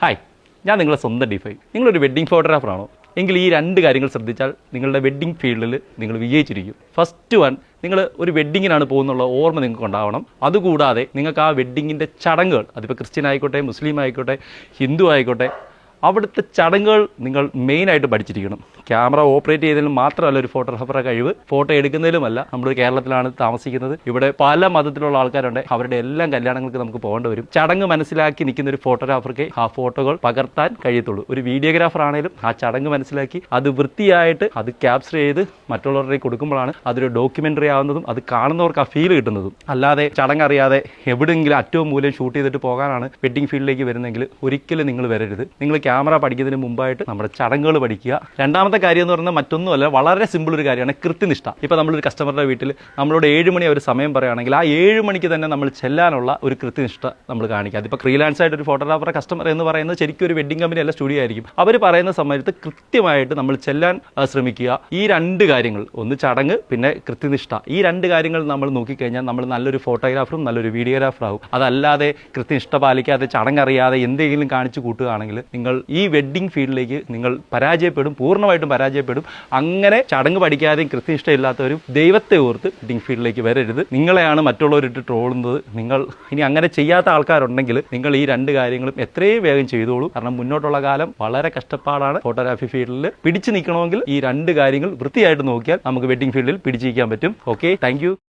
Hi, ഞാൻ നിങ്ങളുടെ സ്വന്തം ഡിഫൈ. നിങ്ങളൊരു വെഡ്ഡിംഗ് ഫോട്ടോഗ്രാഫറാണോ? എങ്കിൽ ഈ രണ്ട് കാര്യങ്ങൾ ശ്രദ്ധിച്ചാൽ നിങ്ങളുടെ വെഡ്ഡിംഗ് ഫീൽഡിൽ നിങ്ങൾ വിജയിച്ചിരിക്കും. ഫസ്റ്റ് വൺ, നിങ്ങൾ ഒരു വെഡ്ഡിങ്ങിനാണ് പോകുന്നുള്ള ഓർമ്മ നിങ്ങൾക്ക് ഉണ്ടാവണം. അതുകൂടാതെ നിങ്ങൾക്ക് ആ വെഡ്ഡിങ്ങിൻ്റെ ചടങ്ങുകൾ, അതിപ്പോൾ ക്രിസ്ത്യൻ ആയിക്കോട്ടെ, മുസ്ലിം ആയിക്കോട്ടെ, ഹിന്ദു ആയിക്കോട്ടെ, അവിടുത്തെ ചടങ്ങുകൾ നിങ്ങൾ മെയിനായിട്ട് പഠിച്ചിരിക്കണം. ക്യാമറ ഓപ്പറേറ്റ് ചെയ്തതിലും മാത്രമല്ല ഒരു ഫോട്ടോഗ്രാഫറുടെ കഴിവ്, ഫോട്ടോ എടുക്കുന്നതിലുമല്ല. നമ്മൾ കേരളത്തിലാണ് താമസിക്കുന്നത്, ഇവിടെ പല മതത്തിലുള്ള ആൾക്കാരുണ്ട്. അവരുടെ എല്ലാം കല്യാണങ്ങൾക്ക് നമുക്ക് പോകേണ്ടി വരും. ചടങ്ങ് മനസ്സിലാക്കി നിൽക്കുന്ന ഒരു ഫോട്ടോഗ്രാഫർക്ക് ആ ഫോട്ടോകൾ പകർത്താൻ കഴിയത്തുള്ളൂ. ഒരു വീഡിയോഗ്രാഫർ ആണെങ്കിലും ആ ചടങ്ങ് മനസ്സിലാക്കി അത് വൃത്തിയായിട്ട് അത് ക്യാപ്ചർ ചെയ്ത് മറ്റുള്ളവരുടെ കൊടുക്കുമ്പോഴാണ് അതൊരു ഡോക്യുമെൻ്ററി ആവുന്നതും അത് കാണുന്നവർക്ക് ആ ഫീൽ കിട്ടുന്നതും. അല്ലാതെ ചടങ്ങ് അറിയാതെ എവിടെയെങ്കിലും അറ്റവും മൂലം ഷൂട്ട് ചെയ്തിട്ട് പോകാനാണ് വെഡ്ഡിംഗ് ഫീൽഡിലേക്ക് വരുന്നതെങ്കിൽ ഒരിക്കലും നിങ്ങൾ വരരുത്. നിങ്ങൾ ക്യാമറ പഠിക്കുന്നതിന് മുമ്പായിട്ട് നമ്മുടെ ചടങ്ങുകൾ പഠിക്കുക. രണ്ടാമത്തെ കാര്യം എന്ന് പറയുന്നത് മറ്റൊന്നുമല്ല, വളരെ സിമ്പിൾ ഒരു കാര്യമാണ് കൃത്യനിഷ്ഠ. ഇപ്പോൾ നമ്മളൊരു കസ്റ്റമറുടെ വീട്ടിൽ നമ്മളോട് 7 മണി ഒരു സമയം പറയുകയാണെങ്കിൽ ആ 7 മണിക്ക് തന്നെ നമ്മൾ ചെല്ലാനുള്ള ഒരു കൃത്യനിഷ്ഠ നമ്മൾ കാണിക്കുക. അതിപ്പോൾ ഫ്രീലാൻസ് ആയിട്ട് ഒരു ഫോട്ടോഗ്രാഫറെ കസ്റ്റമർ എന്ന് പറയുന്നത് ശരിക്കും ഒരു വെഡ്ഡിംഗ് കമ്പനി അല്ല, സ്റ്റുഡിയോ ആയിരിക്കും. അവർ പറയുന്ന സമയത്ത് കൃത്യമായിട്ട് നമ്മൾ ചെല്ലാൻ ശ്രമിക്കുക. ഈ രണ്ട് കാര്യങ്ങൾ, ഒന്ന് ചടങ്ങ്, പിന്നെ കൃത്യനിഷ്ഠ, ഈ രണ്ട് കാര്യങ്ങൾ നമ്മൾ നോക്കിക്കഴിഞ്ഞാൽ നമ്മൾ നല്ലൊരു ഫോട്ടോഗ്രാഫറും നല്ലൊരു വീഡിയോഗ്രാഫറാകും. അതല്ലാതെ കൃത്യനിഷ്ഠ പാലിക്കാതെ ചടങ്ങറിയാതെ എന്തെങ്കിലും കാണിച്ചു കൂട്ടുകയാണെങ്കിൽ നിങ്ങൾ ഈ വെഡ്ഡിംഗ് ഫീൽഡിലേക്ക് നിങ്ങൾ പരാജയപ്പെടും, പൂർണ്ണമായിട്ടും പരാജയപ്പെടും. അങ്ങനെ ചടങ്ങ് പഠിക്കാതെയും കൃത്യനിഷ്ഠ ഇല്ലാത്തവരും ദൈവത്തെ ഓർത്ത് വെഡ്ഡിംഗ് ഫീൽഡിലേക്ക് വരരുത്. നിങ്ങളെയാണ് മറ്റുള്ളവരിട്ട് ട്രോളുന്നത്. നിങ്ങൾ ഇനി അങ്ങനെ ചെയ്യാത്ത ആൾക്കാരുണ്ടെങ്കിൽ നിങ്ങൾ ഈ രണ്ട് കാര്യങ്ങളും എത്രയും വേഗം ചെയ്തോളൂ. കാരണം മുന്നോട്ടുള്ള കാലം വളരെ കഷ്ടപ്പാടാണ്. ഫോട്ടോഗ്രാഫി ഫീൽഡിൽ പിടിച്ചു നിൽക്കണമെങ്കിൽ ഈ രണ്ട് കാര്യങ്ങൾ വൃത്തിയായിട്ട് നോക്കിയാൽ നമുക്ക് വെഡ്ഡിംഗ് ഫീൽഡിൽ പിടിച്ചിരിക്കാൻ പറ്റും. Okay, thank you.